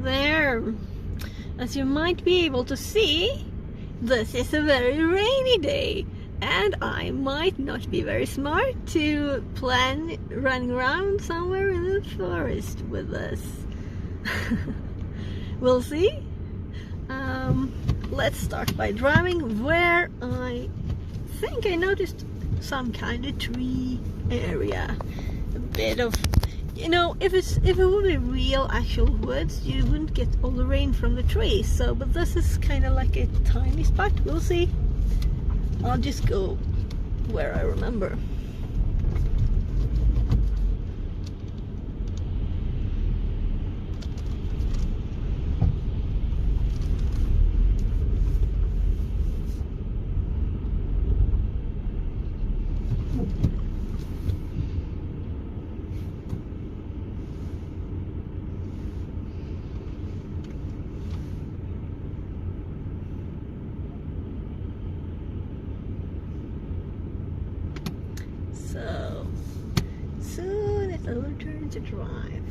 there. As you might be able to see, this is a very rainy day, and I might not be very smart to plan running around somewhere in the forest with this. We'll see. Let's start by driving where I think I noticed some kind of tree area. A bit of, you know, if it would be real actual woods, you wouldn't get all the rain from the trees. So, but this is kind of like a tiny spot. We'll see. I'll just go where I remember. So soon it's our turn to drive.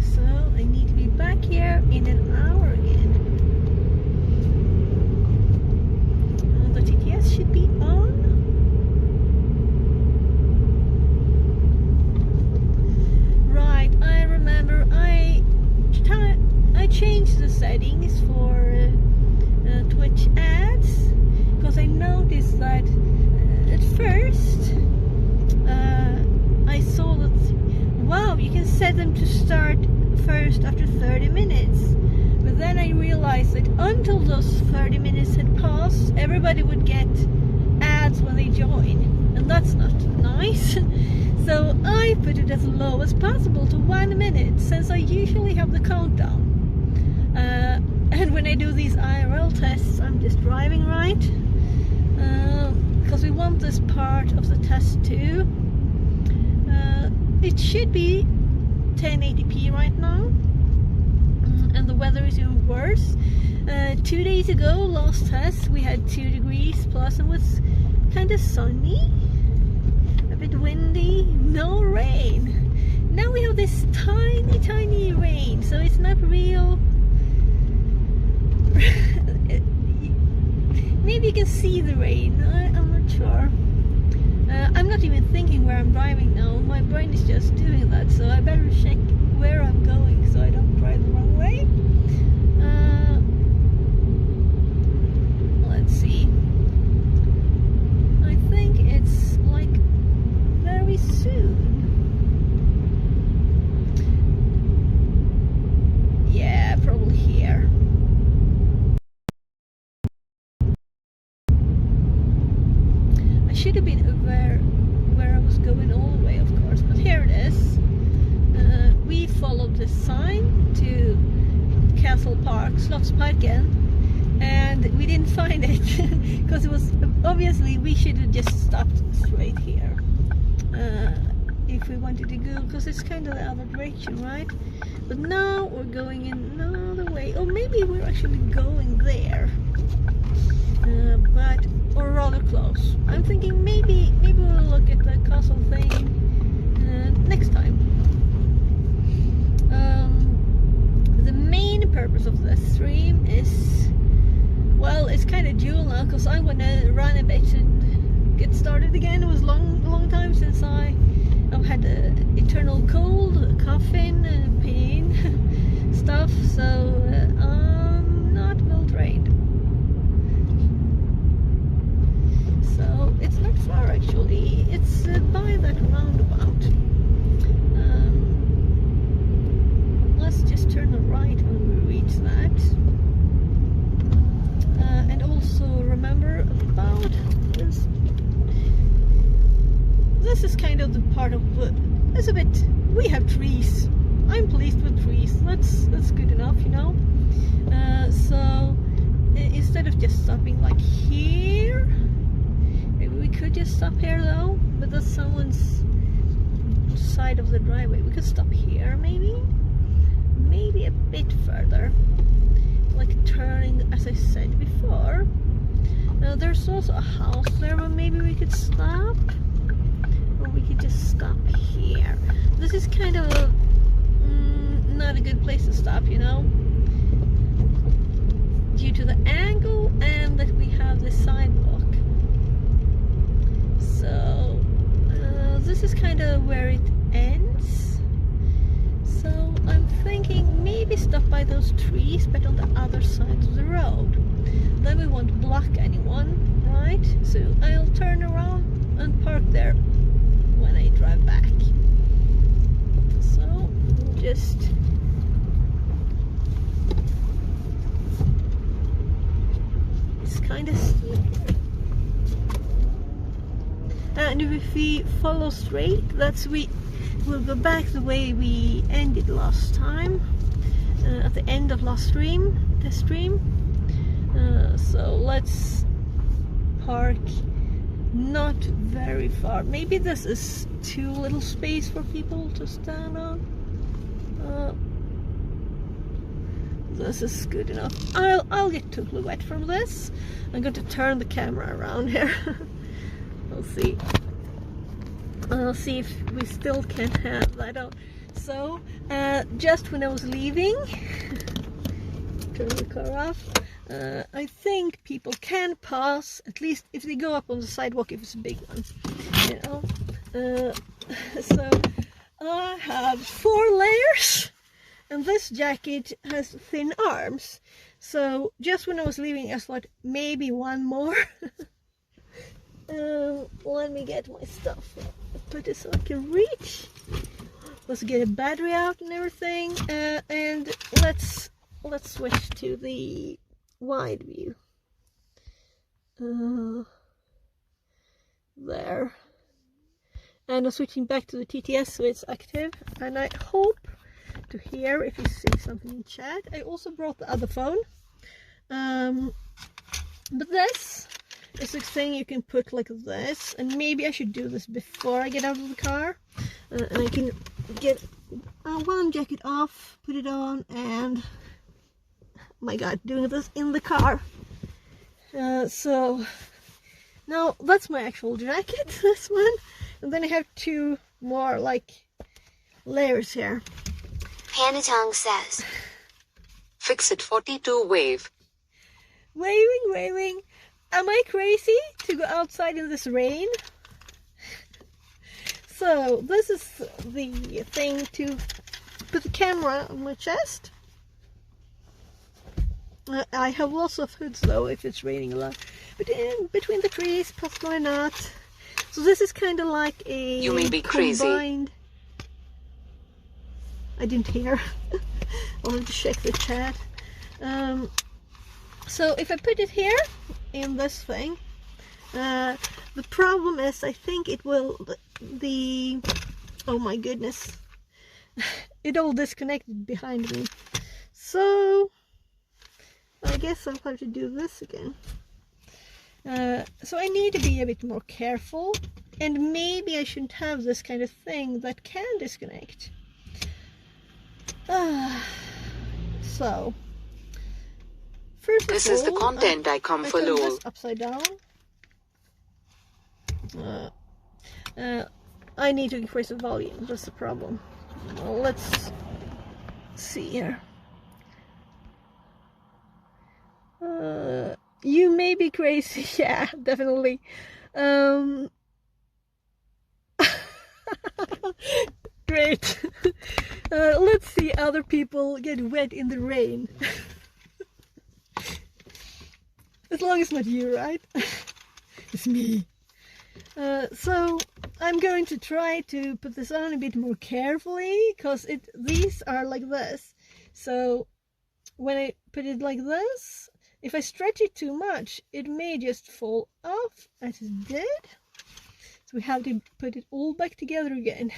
So I need to be back here in an hour again. The TTS should be on. Right, I remember I changed the settings for Twitch ads, because I noticed that at first I saw that, wow, you can set them to start first after 30 minutes, but then I realized that until those 30 minutes had passed, everybody would get ads when they join, and that's not nice. So I put it as low as possible to 1 minute, since I usually have the countdown. And when I do these IRL tests, I'm just driving right, because we want this part of the test too. It should be 1080p right now, and the weather is even worse. 2 days ago, last test, we had 2 degrees plus and was kind of sunny, a bit windy, no rain. Now we have this tiny rain, so it's not real. Maybe you can see the rain, I'm not sure. I'm not even thinking where I'm driving now, my brain is just doing that, so I better check where I'm going so I don't drive the wrong way. Let's see. I think it's like very soon. Yeah, probably here. Should have been aware where I was going all the way, of course, but here it is. We followed the sign to Castle Park, Slottsparken, and we didn't find it because it was obviously we should have just stopped straight here if we wanted to go, because it's kind of the other direction, right? But now we're going in another way, or maybe we're actually going there. But or rather close. I'm thinking maybe we'll look at the castle thing next time. The main purpose of the stream is, well, it's kind of dual now, because I want to run a bit and get started again. It was long time since I've had an eternal cold, a coughing, and pain stuff, so I'm not well trained. So it's not far actually, it's by that roundabout. Let's just turn right when we reach that. And also remember about this. This is kind of the part of wood. It's a bit, we have trees. I'm pleased with trees. That's good enough, you know. So instead of just stopping like here, maybe we could just stop here though, but that's someone's side of the driveway. We could stop here maybe a bit further, like turning, as I said before. Now There's also a house there, but maybe we could stop. Or we could just stop here. This is kind of a, not a good place to stop, you know? Due to the angle and that we have the sidewalk. So, this is kind of where it ends. So, I'm thinking maybe stop by those trees, but on the other side of the road. Then we won't block anyone, right? So, I'll turn around and park there when I drive back. So, we'll just it's kind of steep. And if we follow straight, we'll go back the way we ended last time, at the end of last stream. So let's park not very far. Maybe this is too little space for people to stand on. This is good enough. I'll get totally wet from this. I'm going to turn the camera around here. I'll see if we still can have that on. So, just when I was leaving, turn the car off. I think people can pass, at least if they go up on the sidewalk, if it's a big one, you know. So I have 4 layers, and this jacket has thin arms. So just when I was leaving, I thought maybe one more. Let me get my stuff, put it so I can reach. Let's get a battery out and everything, and let's switch to the wide view. There. And I'm switching back to the TTS so it's active, and I hope to hear if you see something in chat. I also brought the other phone, but this is a thing you can put like this, and maybe I should do this before I get out of the car, and I can get one jacket off, put it on, and oh my god, doing this in the car. So now that's my actual jacket, this one, and then I have 2 more like layers here. Panatong says, fix it 42 wave. Waving. Am I crazy to go outside in this rain? So this is the thing to put the camera on my chest. I have lots of hoods though if it's raining a lot, but in between the trees, possibly not. So this is kind of like a you may be combined... crazy. I didn't hear. I'll have to check the chat. So if I put it here in this thing, the problem is I think it will oh my goodness, it all disconnected behind me. So I guess I'll have to do this again. So I need to be a bit more careful, and maybe I shouldn't have this kind of thing that can disconnect. So first this of all, is the content I come for, turn lol. this upside down. I need to increase the volume, that's the problem. Well, let's see here. You may be crazy. Yeah, definitely. Great. Let's see other people get wet in the rain. As long as it's not you, right? It's me. So I'm going to try to put this on a bit more carefully, because these are like this. So when I put it like this, if I stretch it too much, it may just fall off as it did. So we have to put it all back together again.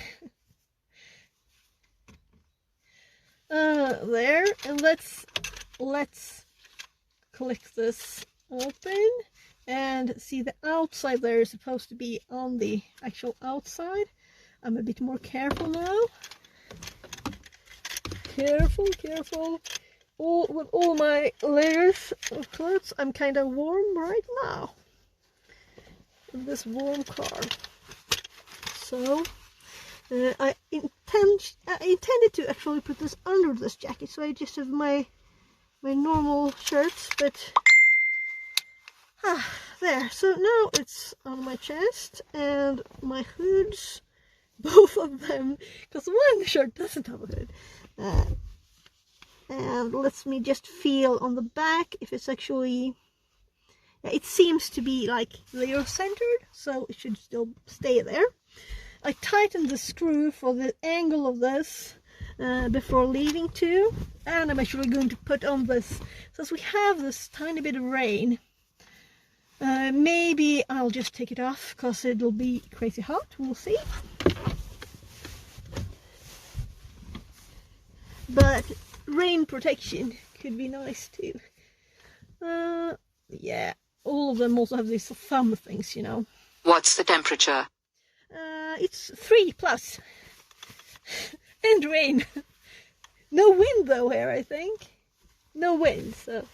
There, and let's click this open and see the outside there is supposed to be on the actual outside. I'm a bit more careful now. Careful. With all my layers of clothes, I'm kind of warm right now. in this warm car. So I intended to actually put this under this jacket, so I just have my normal shirts, but there. So now it's on my chest and my hoods, both of them, because one shirt doesn't have a hood. And lets me just feel on the back if it's actually, it seems to be like layer centered, so it should still stay there. I tightened the screw for the angle of this before leaving too, and I'm actually going to put on this, since we have this tiny bit of rain. Maybe I'll just take it off because it'll be crazy hot, we'll see. But rain protection could be nice too. Yeah, all of them also have these thumb things, you know. What's the temperature? It's 3+. And rain. No wind though here, I think. No wind, so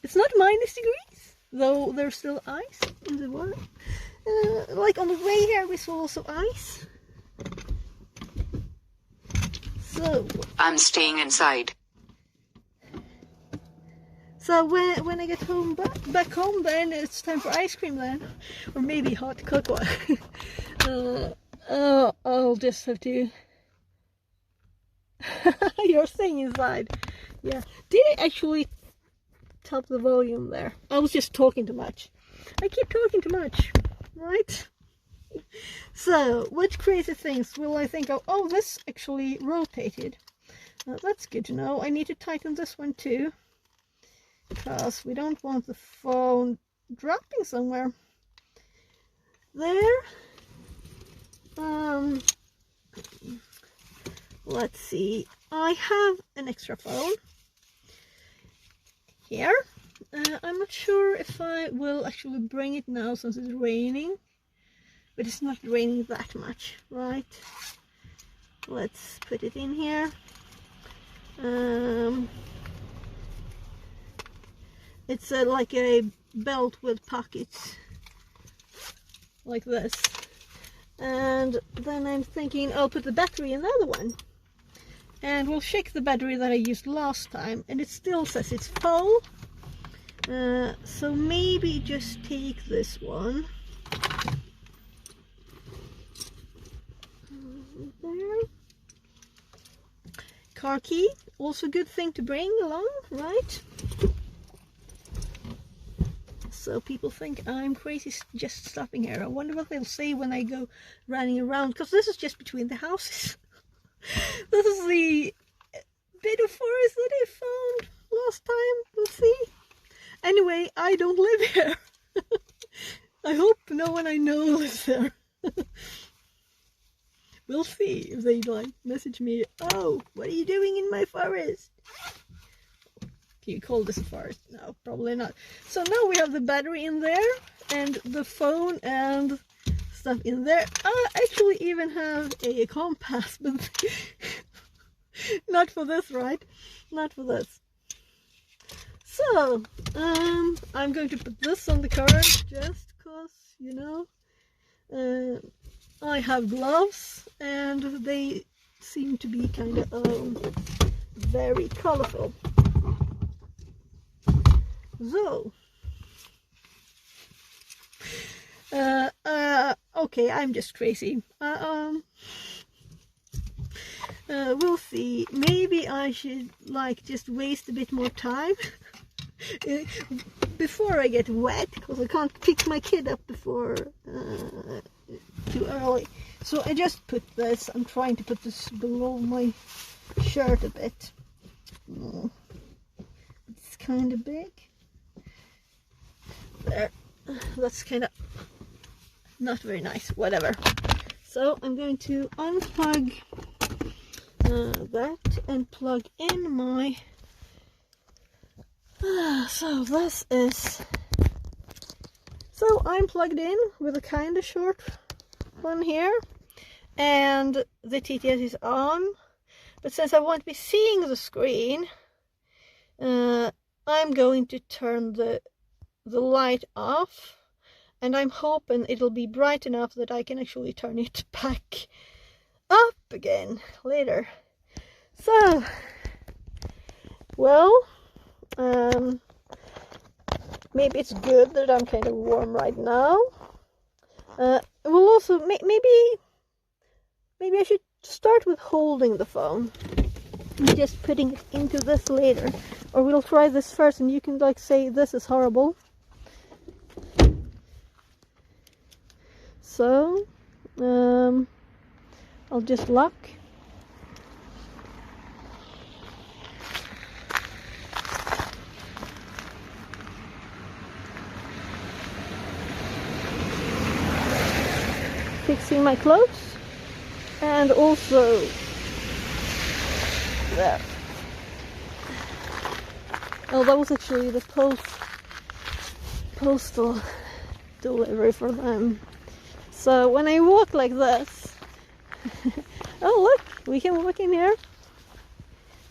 it's not -degrees, though there's still ice in the water. Like on the way here we saw also ice. So I'm staying inside. So when I get home back home, then it's time for ice cream then, or maybe hot cocoa. I'll just have to. You're staying inside. Yeah. Did I actually top the volume there? I was just talking too much. I keep talking too much, right? So, what crazy things will I think of? Oh, this actually rotated. That's good to know. I need to tighten this one too, because we don't want the phone dropping somewhere. There. Let's see. I have an extra phone here. I'm not sure if I will actually bring it now since it's raining, but it's not raining that much, right? Let's put it in here. It's like a belt with pockets, like this. And then I'm thinking I'll put the battery in the other one. And we'll check the battery that I used last time, and it still says it's full. So maybe just take this one. There. Car key, also a good thing to bring along, right? So people think I'm crazy just stopping here. I wonder what they'll say when I go running around, because this is just between the houses. This is the bit of forest that I found last time. Let's see. Anyway, I don't live here. I hope no one I know lives there. We'll see if they like message me. Oh, what are you doing in my forest? Can you call this a forest? No, probably not. So now we have the battery in there and the phone and stuff in there. I actually even have a compass, but not for this, right? Not for this. So I'm going to put this on the car just because, you know, I have gloves and they seem to be kind of very colorful. So okay, I'm just crazy. We'll see. Maybe I should like just waste a bit more time before I get wet, because I can't pick my kid up before too early. So I just put this. I'm trying to put this below my shirt a bit. It's kind of big. There. That's kind of not very nice. Whatever. So I'm going to unplug that and plug in my so this is, so I'm plugged in with a kind of short one here, and the TTS is on, but since I won't be seeing the screen, I'm going to turn the light off, And I'm hoping it'll be bright enough that I can actually turn it back up again later. So, well, maybe it's good that I'm kind of warm right now. We'll also, maybe I should start with holding the phone and just putting it into this later. Or we'll try this first and you can like say this is horrible. So, I'll just lock. Fixing my clothes, and also there. Oh, that was actually the postal delivery for them. So when I walk like this, oh look, we can walk in here.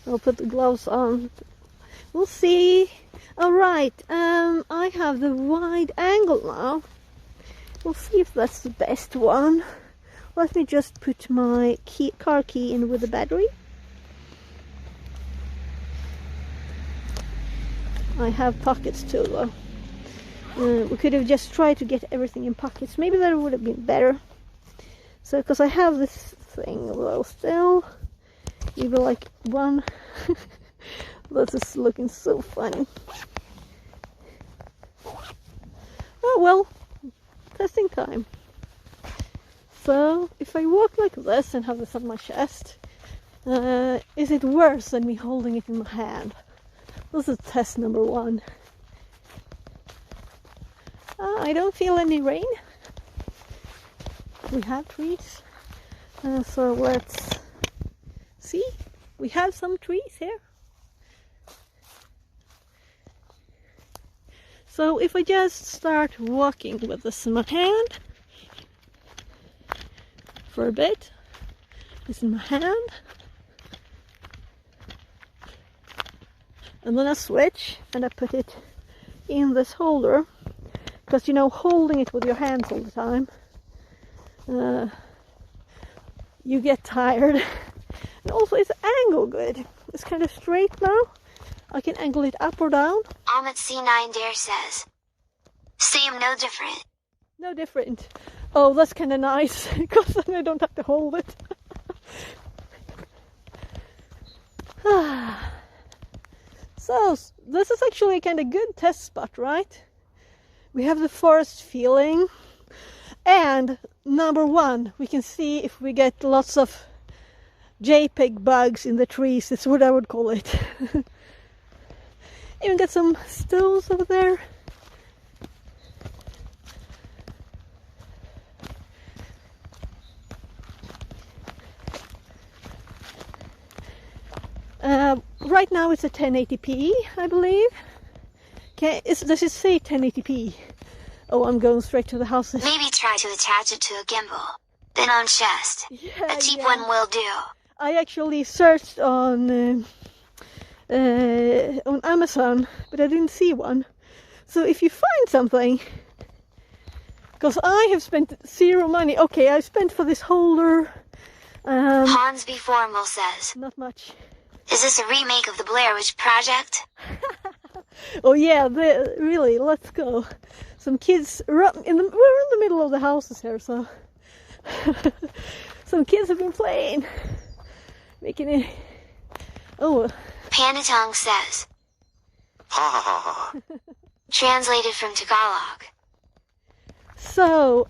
I'll put the gloves on. We'll see. All right, I have the wide angle now. We'll see if that's the best one. Let me just put my car key in with the battery. I have pockets too though. We could have just tried to get everything in pockets. Maybe that would have been better. So, because I have this thing though still. Maybe like one. This is looking so funny. Oh well. Testing time. So, if I walk like this and have this on my chest, is it worse than me holding it in my hand? This is test number 1. I don't feel any rain. We have trees. So let's see. We have some trees here. So if I just start walking with this in my hand for a bit, this in my hand, and then I switch and I put it in this holder, because you know, holding it with your hands all the time, you get tired. And also it's angle good. It's kind of straight now. I can angle it up or down. Amit C9 Dare says, same, no different. No different. Oh, that's kind of nice, because then I don't have to hold it. So, this is actually a kind of good test spot, right? We have the forest feeling. And number 1, we can see if we get lots of JPEG bugs in the trees. That's what I would call it. Even got some stones over there. Right now it's a 1080p, I believe. Okay, does it say 1080p? Oh, I'm going straight to the houses. Maybe try to attach it to a gimbal, then on chest. Yeah, a cheap one will do. I actually searched on Amazon, but I didn't see one. So if you find something, because I have spent 0 money. Okay, I spent for this holder. Hans B. Formal says, Not much. is this a remake of the Blair Witch Project? Oh yeah, really, let's go. Some kids, we're in the middle of the houses here, so some kids have been playing, making it. Oh. Panatong says, Ha ha ha ha. translated from Tagalog. So,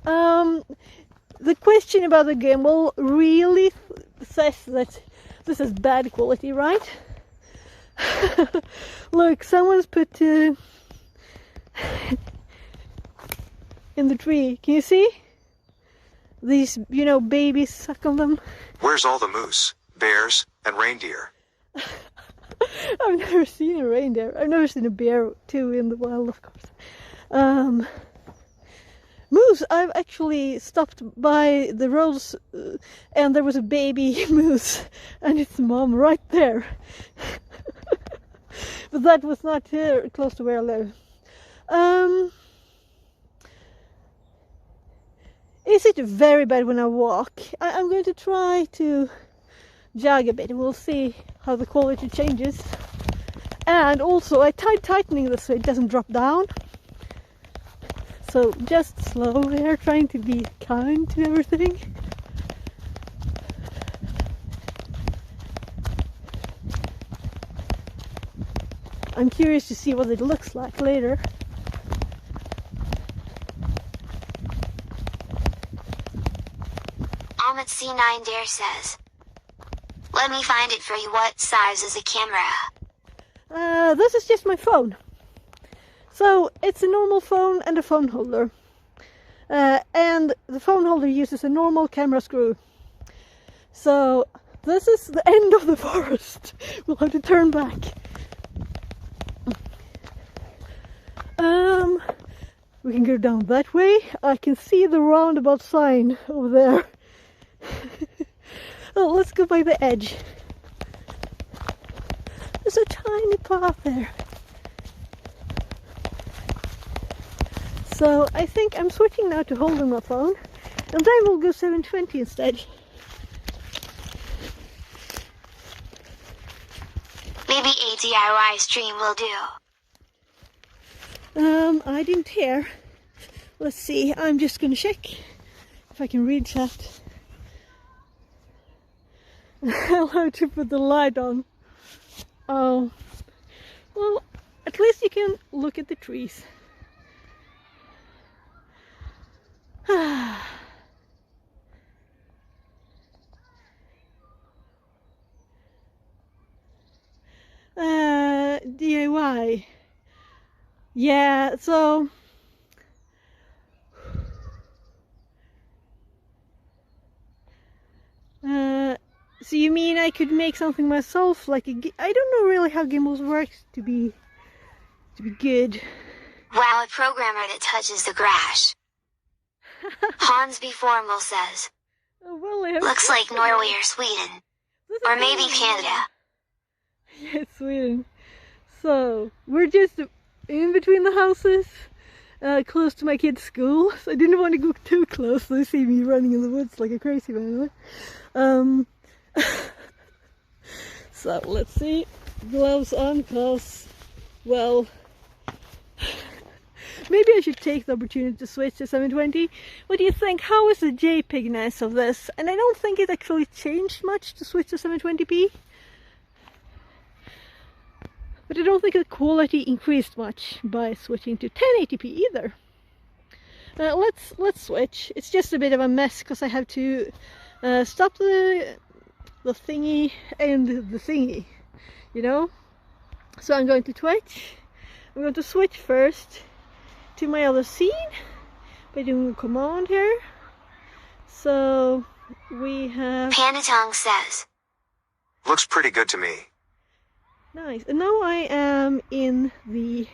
the question about the gimbal really says that this is bad quality, right? Look, someone's put in the tree. Can you see? These, you know, babies suck on them. Where's all the moose, bears, and reindeer? I've never seen a reindeer. I've never seen a bear too in the wild, of course. Moose, I've actually stopped by the roads and there was a baby moose and its mom right there. But that was not close to where I live. Is it very bad when I walk? I'm going to try to jog a bit and we'll see how the quality changes. And also I tried tightening this so it doesn't drop down. So just slow there, trying to be kind to everything. I'm curious to see what it looks like later. Ahmet C9 Dare says, let me find it for you. What size is the camera? This is just my phone. So it's a normal phone and a phone holder. And the phone holder uses a normal camera screw. So this is the end of the forest. We'll have to turn back. We can go down that way. I can see the roundabout sign over there. Oh, let's go by the edge. There's a tiny path there. So I think I'm switching now to holding my phone, and then we'll go 720 instead. Maybe a DIY stream will do. I didn't hear. Let's see, I'm just gonna check if I can read chat. I'll have to put the light on. Oh, well, at least you can look at the trees. DIY. Yeah, so so you mean I could make something myself, like I don't know really how gimbals work to be good. Wow, a programmer that touches the grass. Hans B. Formal says, Oh, well, I have looks like Norway or Sweden. Or maybe Canada. Yeah, it's Sweden. So we're just in between the houses, close to my kid's school. So I didn't want to go too close. They see me running in the woods like a crazy man. So let's see. Gloves on, cause, well, maybe I should take the opportunity to switch to 720. What do you think? How is the JPEG-ness of this? And I don't think it actually changed much to switch to 720p. But I don't think the quality increased much by switching to 1080p either. Let's switch. It's just a bit of a mess because I have to stop the thingy and the thingy, you know. So I'm going to switch. I'm going to switch first to my other scene by doing a command here. So we have. Panatong says, Looks pretty good to me. Nice. And now I am in the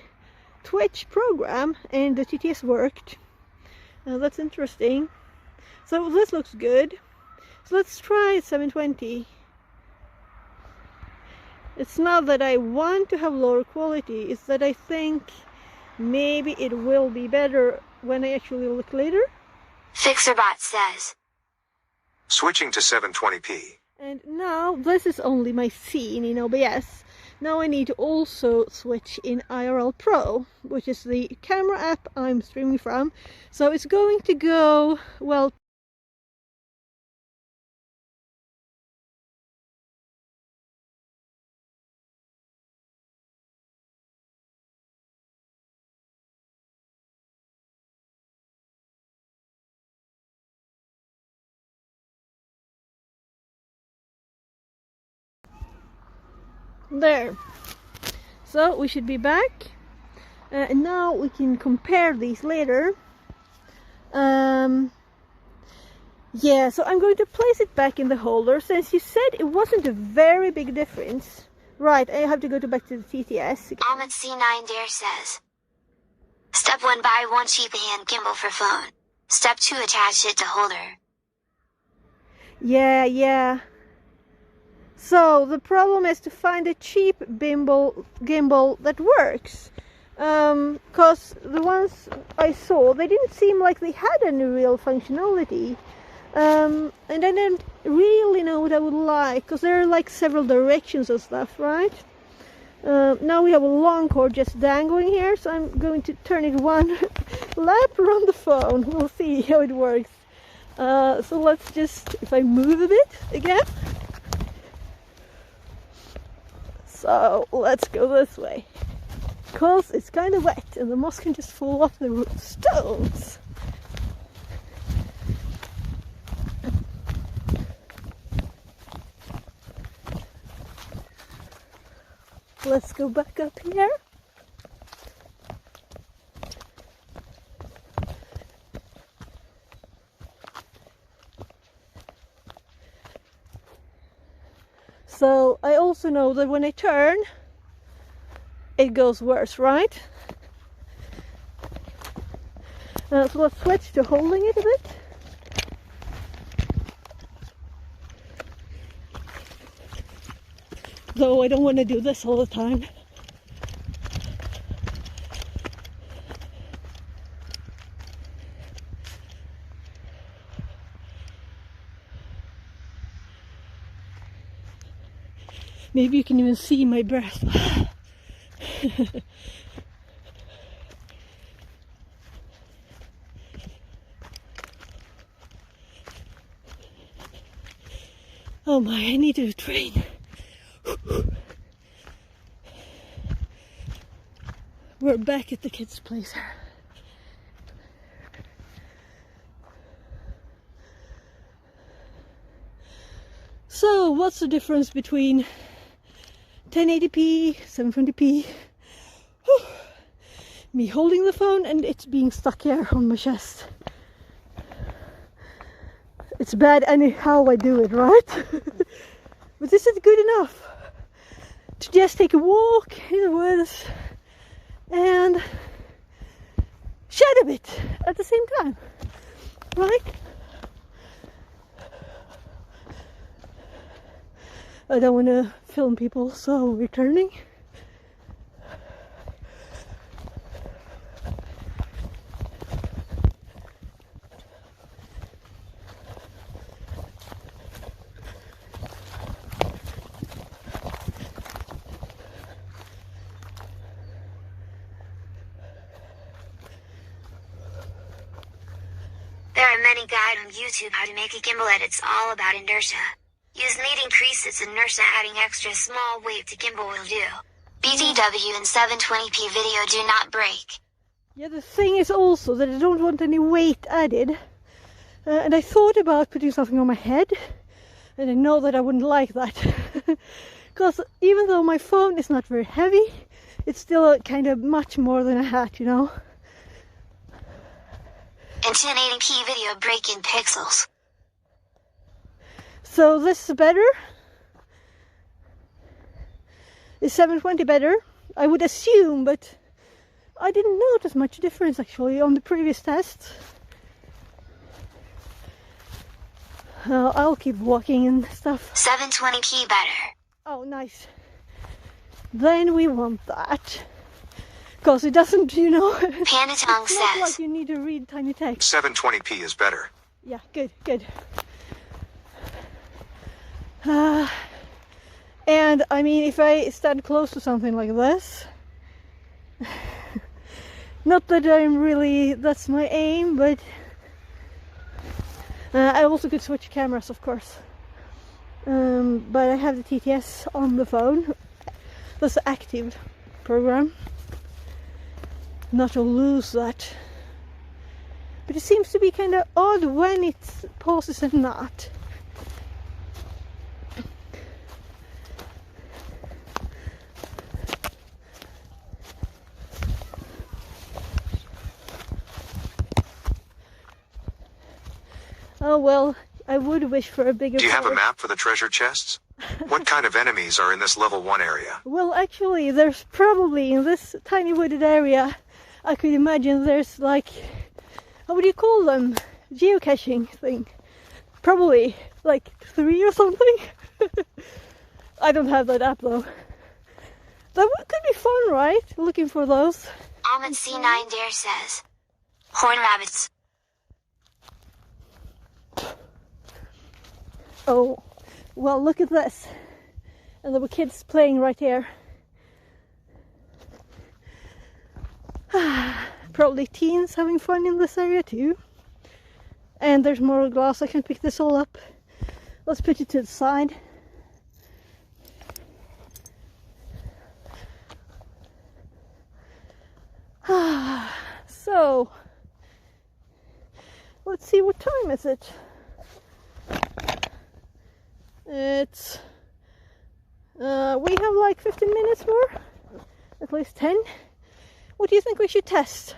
Twitch program and the TTS worked. That's interesting. So this looks good. So let's try 720. It's not that I want to have lower quality, it's that I think maybe it will be better when I actually look later. Fixerbot says, Switching to 720p. And now this is only my scene in OBS. Now I need to also switch in IRL Pro, which is the camera app I'm streaming from. So it's going to go, well, there. So we should be back. And now we can compare these later. Yeah, so I'm going to place it back in the holder since you said it wasn't a very big difference. Right, I have to go back to the TTS. Ahmet C9 Dare says, Step 1, buy one cheap hand gimbal for phone. Step 2, attach it to holder. Yeah. So the problem is to find a cheap gimbal that works. Because the ones I saw, they didn't seem like they had any real functionality. And I didn't really know what I would like, because there are like several directions and stuff, right? Now we have a long cord just dangling here, so I'm going to turn it one lap around the phone. We'll see how it works. So let's just, if I move a bit again. So let's go this way, because it's kind of wet and the moss can just fall off the stones. Let's go back up here. So I also know that when I turn, it goes worse, right? So let's switch to holding it a bit. Though I don't want to do this all the time. Maybe you can even see my breath. Oh my, I need to train. We're back at the kids' place. So, what's the difference between 1080p, 720p, me holding the phone and it's being stuck here on my chest? It's bad anyhow I do it, right? But this is good enough to just take a walk in the woods and chat a bit at the same time, right? I don't want to film people, so we're turning. There are many guides on YouTube how to make a gimbal edit. It's all about inertia. Use leading creases inertia, adding extra small weight to gimbal will do. BTW in 720p video do not break. Yeah, the thing is also that I don't want any weight added. And I thought about putting something on my head. And I know that I wouldn't like that. Because even though my phone is not very heavy, it's still kind of much more than a hat, you know. In 1080p video break in pixels. So this is better. Is 720 better? I would assume, but I didn't notice much difference actually on the previous test. I'll keep walking and stuff. 720p better. Oh, nice. Then we want that. Because it doesn't, you know, Panatong it's not says. like you need to read tiny text. 720p is better. Yeah, good, good. And I mean, if I stand close to something like this, not that I'm really, that's my aim, but I also could switch cameras, of course. But I have the TTS on the phone. That's the active program. Not to lose that. But it seems to be kind of odd when it pauses and not. Oh well, I would wish for a bigger... Do you have a forest. map for the treasure chests? What kind of enemies are in this level 1 area? Well, actually, there's probably in this tiny wooded area, I could imagine there's like, how would you call them? Geocaching thing. Probably like 3 or something. I don't have that app though. could be fun, right? Looking for those. Ahmed C9 Dare says, horn rabbits. Oh, well, look at this. And there were kids playing right here. Probably teens having fun in this area too. And there's more glass. I can pick this all up. Let's put it to the side. So, let's see, what time is it? It's we have like 15 minutes more, at least 10. What do you think we should test?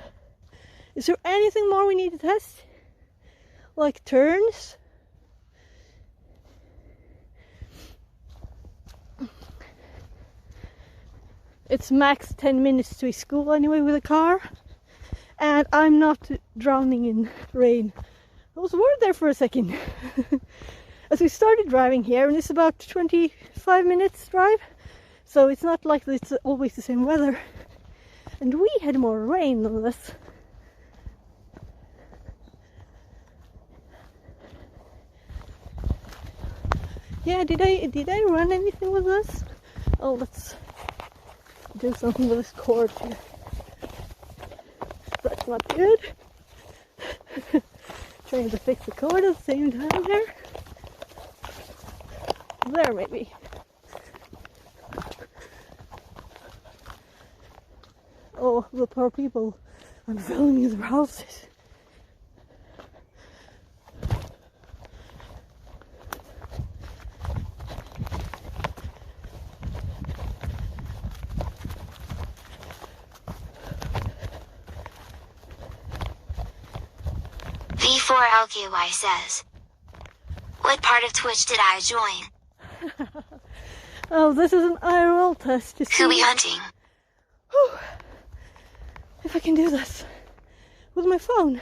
Is there anything more we need to test? Like turns? It's max 10 minutes to school anyway with a car, and I'm not drowning in rain. I was worried there for a second. As we started driving here, and it's about 25 minutes drive, so it's not like it's always the same weather. And we had more rain than this. Yeah, did I run anything with this? Oh, let's do something with this cord here. That's not good. Trying to fix the cord at the same time here. There, maybe. Oh, the poor people. I'm filming their houses. V4LKY says, what part of Twitch did I join? Oh, this is an IRL test. Who be hunting? Whew. If I can do this with my phone.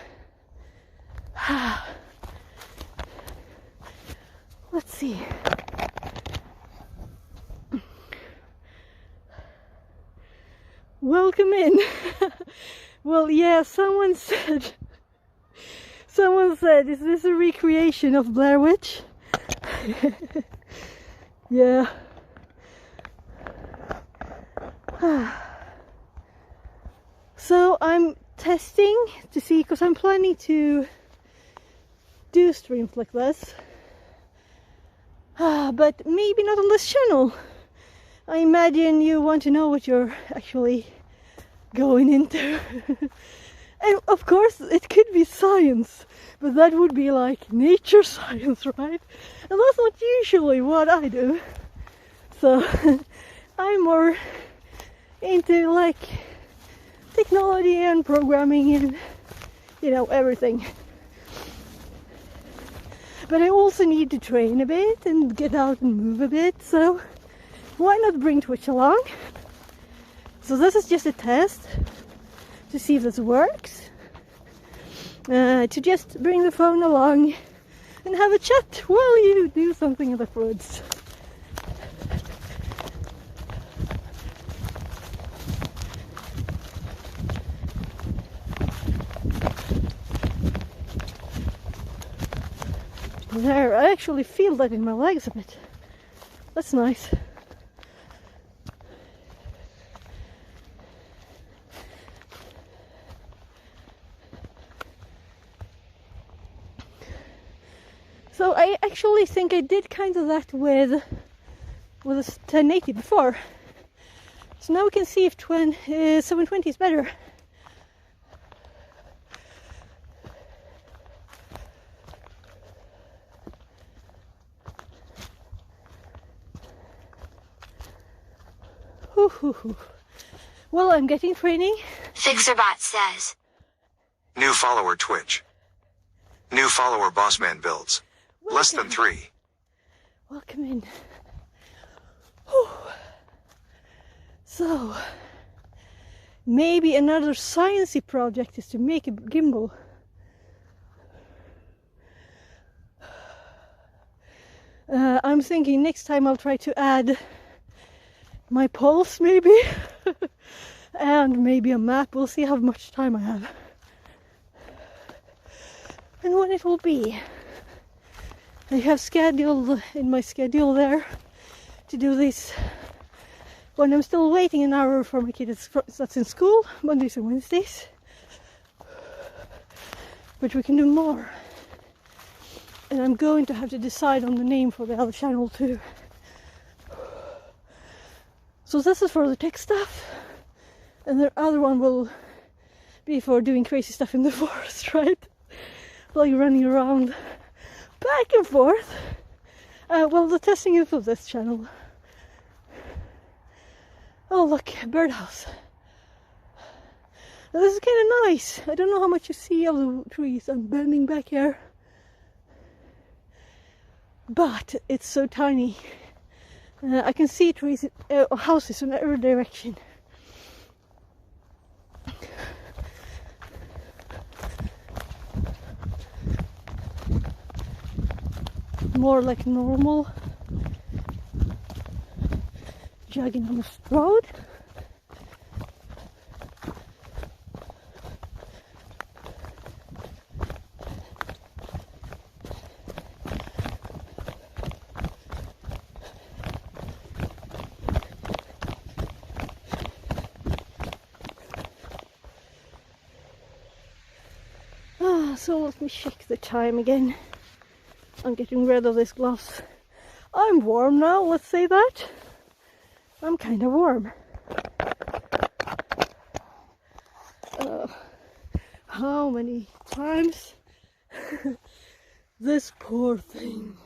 Let's see. Welcome in. Well, yeah, someone said, is this a recreation of Blair Witch? Yeah. So I'm testing to see, because I'm planning to do streams like this, but maybe not on this channel. I imagine you want to know what you're actually going into. And of course it could be science, but that would be like nature science, right? And that's not usually what I do. So I'm more into like technology and programming and, you know, everything. But I also need to train a bit and get out and move a bit, so why not bring Twitch along? So this is just a test to see if this works. To just bring the phone along and have a chat while you do something in the woods. There, I actually feel that in my legs a bit. That's nice. So I actually think I did kind of that with a 1080 before. So now we can see if 720 is better. Well, I'm getting training. Fixerbot says, New follower Twitch. New follower Bossman builds. Less than 3. Welcome in. Whew. So, maybe another sciencey project is to make a gimbal. I'm thinking next time I'll try to add my pulse maybe, and maybe a map. We'll see how much time I have and when it will be. I have scheduled in my schedule there to do this when I'm still waiting an hour for my kid that's in school, Mondays and Wednesdays. But we can do more. And I'm going to have to decide on the name for the other channel too. So this is for the tech stuff, and the other one will be for doing crazy stuff in the forest, right? Like running around back and forth. Well, the testing is for this channel. Oh look, birdhouse. Now, this is kind of nice. I don't know how much you see of the trees. I'm bending back here. But it's so tiny. I can see trees, houses in every direction. More like normal jogging on the road. So let me check the time again. I'm getting rid of this gloves. I'm warm now, let's say that. I'm kind of warm. How many times? This poor thing.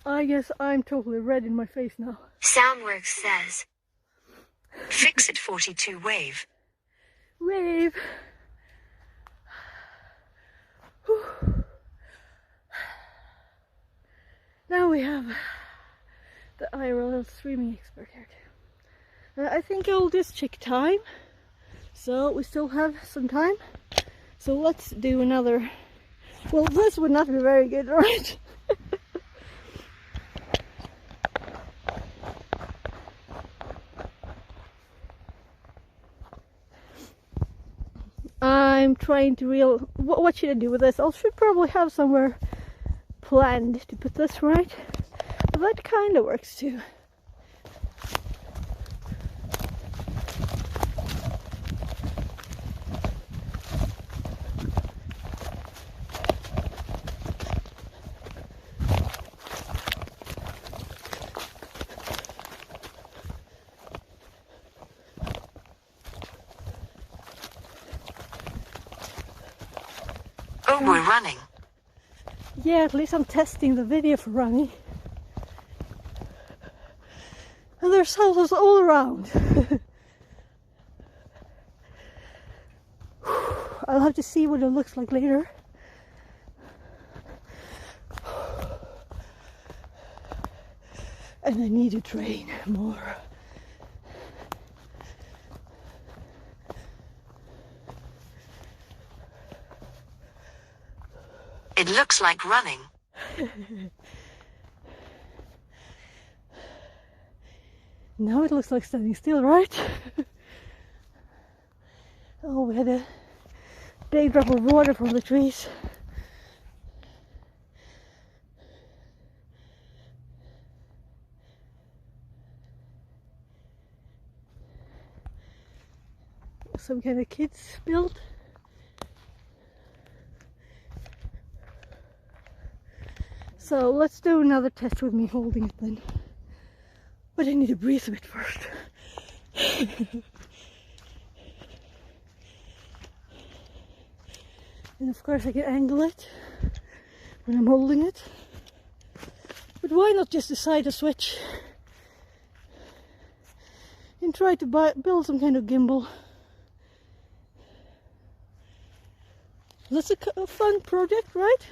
I guess I'm totally red in my face now. Soundworks says, Fix it 42 wave. Wave. Now we have the IRL streaming expert here too. I think I'll just check time. So we still have some time. So let's do another. Well, this would not be very good, right? I'm trying to what should I do with this? I should probably have somewhere planned to put this, right? But that kind of works too. Oh, we're running. Yeah, at least I'm testing the video for running. And there's houses all around. I'll have to see what it looks like later. And I need to train more. It looks like running. Now it looks like standing still, right? Oh, we had a big drop of water from the trees. Some kind of kids build. So let's do another test with me holding it then. But I need to breathe a bit first. And of course I can angle it when I'm holding it. But why not just decide to switch and try to build some kind of gimbal. That's a fun project, right?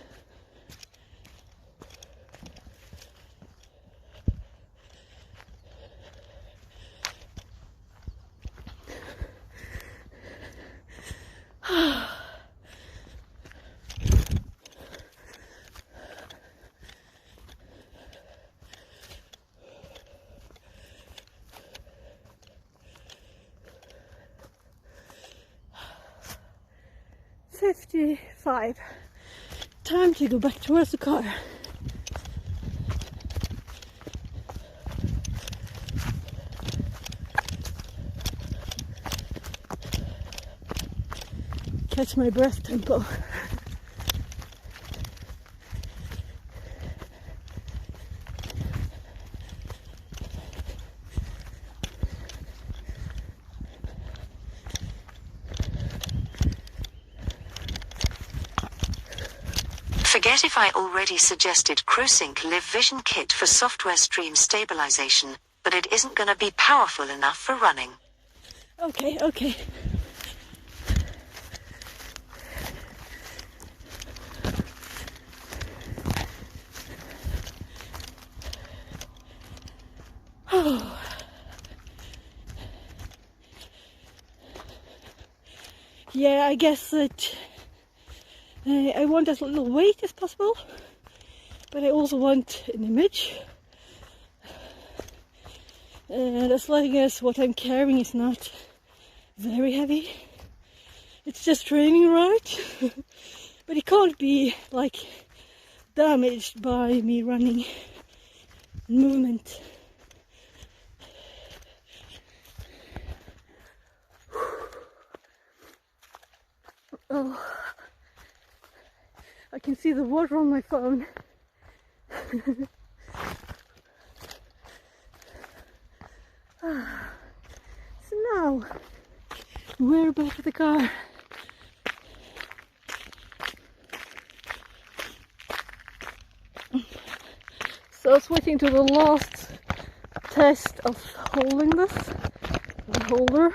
55. Time to go back towards the car. Catch my breath tempo. Forget if I already suggested CrewSync Live Vision Kit for software stream stabilization, but it isn't gonna be powerful enough for running. Okay, okay. Oh. Yeah, I guess that I want as little weight as possible, but I also want an image. And as long as what I'm carrying is not very heavy, it's just training, right? But it can't be like damaged by me running movement. Oh, I can see the water on my phone. So now we're back at the car. So switching to the last test of holding this, the holder.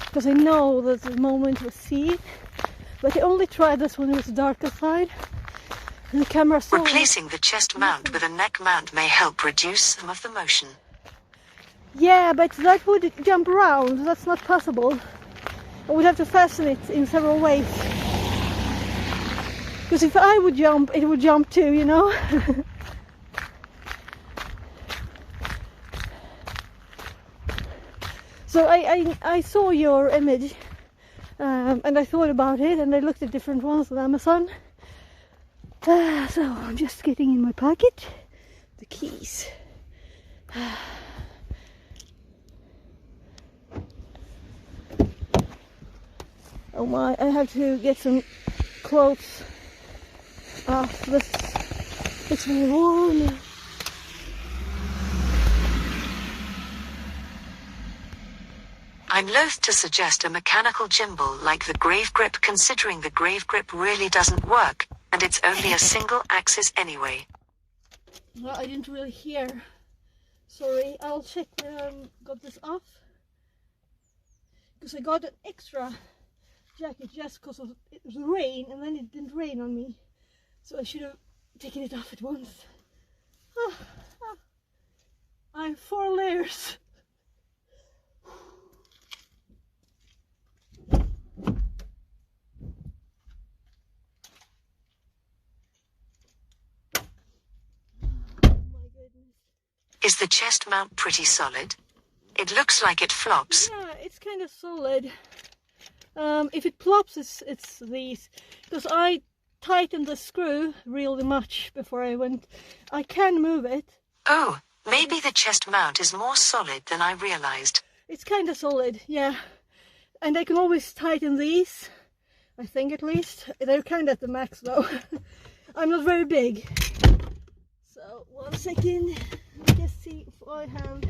Because I know that the moment was seen, but I only tried this when it was dark outside. And the camera saw Replacing the chest mount with a neck mount may help reduce some of the motion. Yeah, but that would jump around. That's not possible. I would have to fasten it in several ways. Because if I would jump, it would jump too, you know? So I saw your image and I thought about it, and I looked at different ones on Amazon. So I'm just getting in my pocket the keys. Oh my, I have to get some clothes off. It's very warm. I'm loath to suggest a mechanical gimbal like the Grave Grip, considering the Grave Grip really doesn't work, and it's only a single axis anyway. Well, I didn't really hear. Sorry, I'll check when I got this off. Because I got an extra jacket just because of it was rain, and then it didn't rain on me. So I should have taken it off at once. I'm 4 layers. Is the chest mount pretty solid? It looks like it flops. Yeah, it's kind of solid. If it plops, it's these. Because I tightened the screw really much before I went. I can move it. Oh, maybe the chest mount is more solid than I realized. It's kind of solid, yeah. And I can always tighten these. I think at least. They're kind of at the max though. I'm not very big. So, 1 second. Let me just see if I have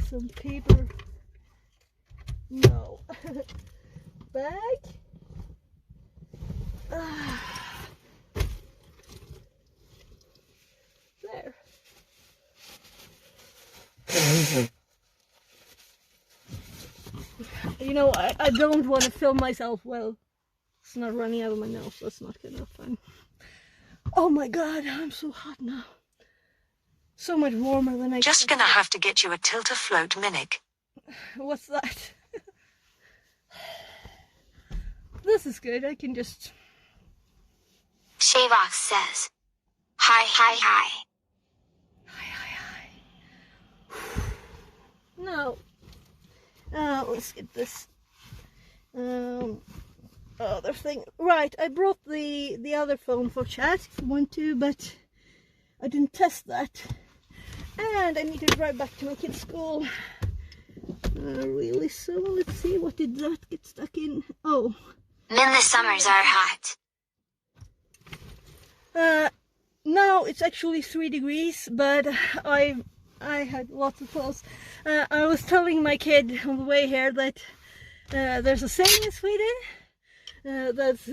some paper. No. Bag. There. You know, I don't want to film myself well. It's not running out of my nose. That's not good enough fun. Oh my god, I'm so hot now. So much warmer than I Just gonna have to get you a tilt-a-float Minic. What's that? This is good. I can just... Shavox says, hi, hi, hi. Hi, hi, hi. No, Let's get this other thing. Right, I brought the other phone for chat if you want to, but I didn't test that. And I need to drive back to my kid's school. Really, so let's see, what did that get stuck in? Oh. Min, the summers are hot. Now it's actually 3 degrees, but I had lots of clothes. I was telling my kid on the way here that there's a saying in Sweden that's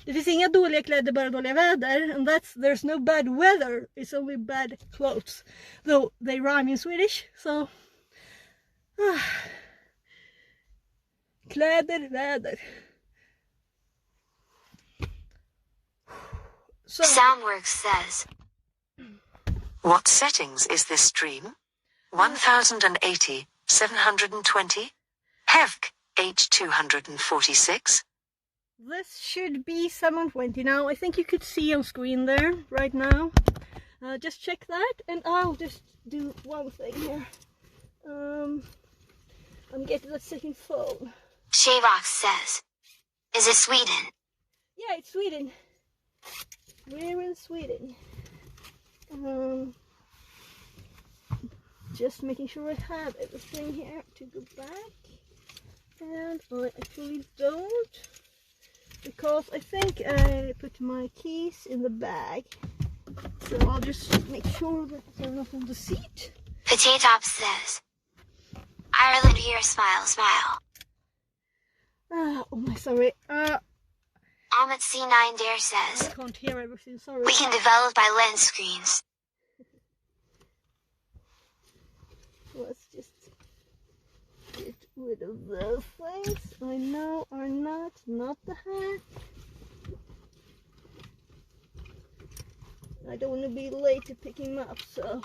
det finns inga dåliga kläder, bara dåliga väder, and that's there's no bad weather, it's only bad clothes. Though they rhyme in Swedish, so kläder, väder. So, Soundworks says, What settings is this stream? 1080, 720? Hevk, H246? this should be 720 now. I think you could see on screen there right now. Just check that, and I'll just do one thing here. I'm getting the second phone. Shavox says, is it Sweden? Yeah, it's Sweden. We're in Sweden. Just making sure I have everything here to go back. And I actually don't, because I think I put my keys in the bag. So I'll just make sure that they're not on the seat. Potatop says, Ireland here, smile, smile. Oh my, sorry. Amit C9 Dare I says, can't hear everything, sorry. we can develop by lens screens. Let's just get rid of those things I know are not the hat. I don't want to be late to pick him up, so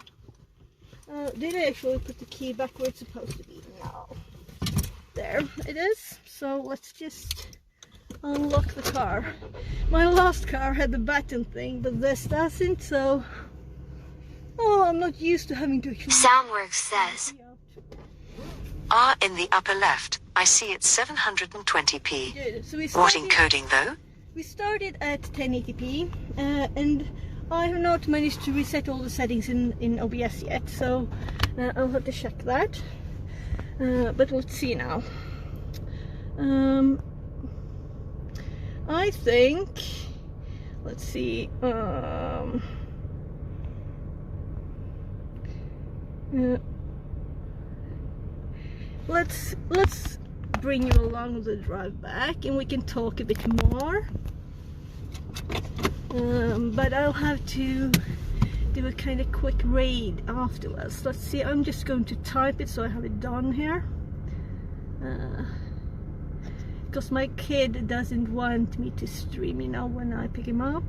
did I actually put the key back where it's supposed to be? No. There it is. So let's just unlock the car. My last car had the button thing, but this doesn't, so I'm not used to having to actually. Soundworks says, R in the upper left, I see it's 720p. Good. So What encoding though? we started at 1080p, and I have not managed to reset all the settings in OBS yet, so I'll have to check that. But let's see now. I think, let's see, let's bring you along the drive back, and we can talk a bit more. But I'll have to do a kind of quick raid afterwards. Let's see, I'm just going to type it so I have it done here. Because my kid doesn't want me to stream, when I pick him up.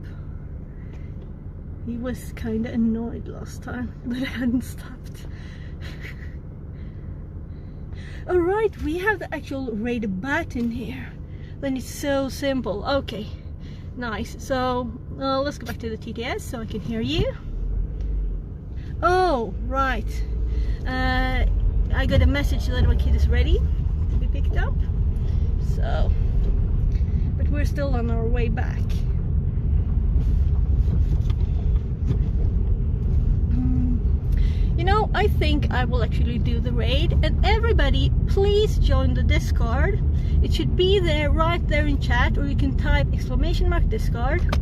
He was kind of annoyed last time that I hadn't stopped. Alright, we have the actual raid button here. Then it's so simple. Okay, nice. So let's go back to the TTS so I can hear you. Oh, right. I got a message that my kid is ready to be picked up. So, but we're still on our way back. I think I will actually do the raid, and everybody please join the Discord. It should be there, right there in chat, or you can type !Discord,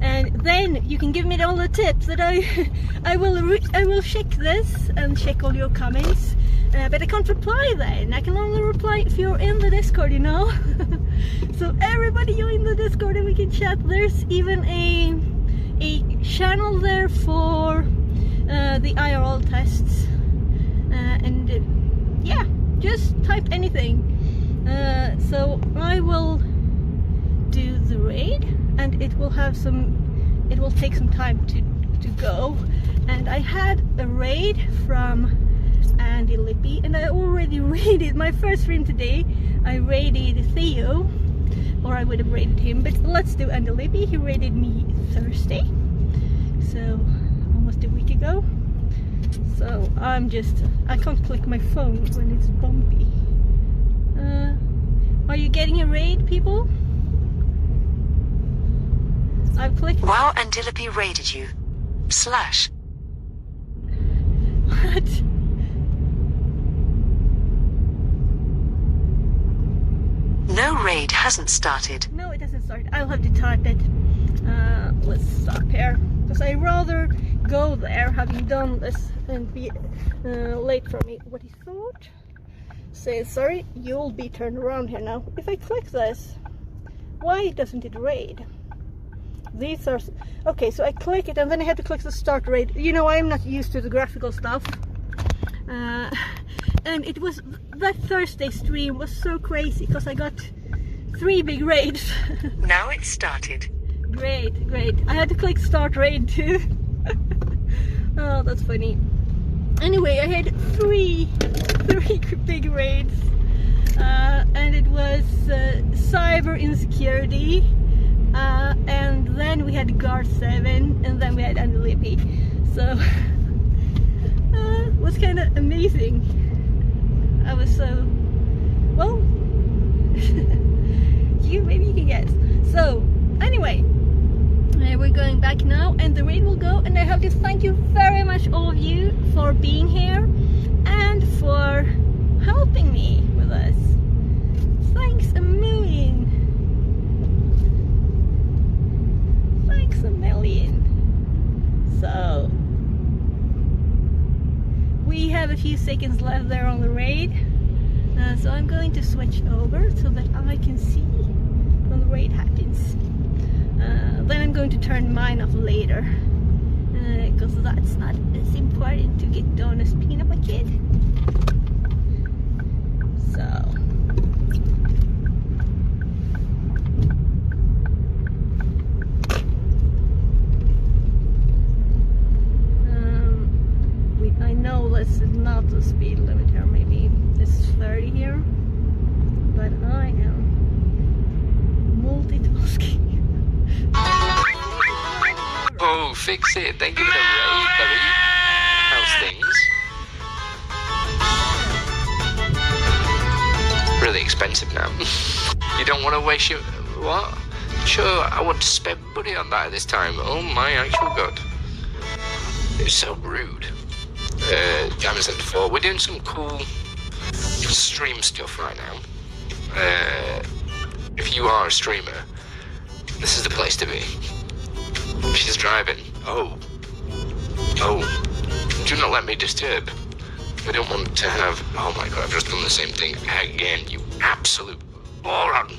and then you can give me all the tips that I will check this and check all your comments, but I can't reply then. I can only reply if you're in the Discord, So everybody join the Discord and we can chat. There's even a channel there for the IRL tests, and yeah, just type anything. So I will do the raid, and it will take some time to go. And I had a raid from Andy Lippy, and I already raided my first stream today. I raided Theo, or I would have raided him, but let's do Andy Lippy. He raided me Thursday, so almost a week ago. So I can't click my phone when it's bumpy. Are you getting a raid, people? I've clicked. Wow, Antilope raided you. Slash. What? No raid hasn't started. No, it hasn't started. I'll have to type it. Let's stop here. Because I'd rather go there having done this and be late for me. What he thought? Say, sorry, you'll be turned around here now. If I click this, why doesn't it raid? These are... Okay, so I click it and then I have to click the start raid. You know, I'm not used to the graphical stuff. And it was... That Thursday stream was so crazy because I got 3 big raids. Now it's started. Great. I had to click start raid too. Oh, that's funny. Anyway, I had three big raids. And it was cyber insecurity. And then we had Guard 7. And then we had Antilope. So, it was kind of amazing. I was so... Well, maybe you can guess. So, anyway, we're going back now and the raid will go, and I have to thank you very much, all of you, for being here and for helping me with this. Thanks a million. Thanks a million. So, we have a few seconds left there on the raid. So I'm going to switch over so that I can see when the raid happens. Then I'm going to turn mine off later, because that's not as important to get done as picking up a kid. So. I know this is not the speed limit here, maybe it's 30 here, but I am multitasking. Oh, fix it. Thank you for the raid, Chloe. How's things? Really expensive now. You don't want to waste your... What? Sure, I want to spend money on that this time. Oh my actual god. It's so rude. Jamming 74. We're doing some cool stream stuff right now. If you are a streamer, this is the place to be. She's driving. Oh. Do not let me disturb. I don't want to have... Oh my god, I've just done the same thing again, you absolute moron.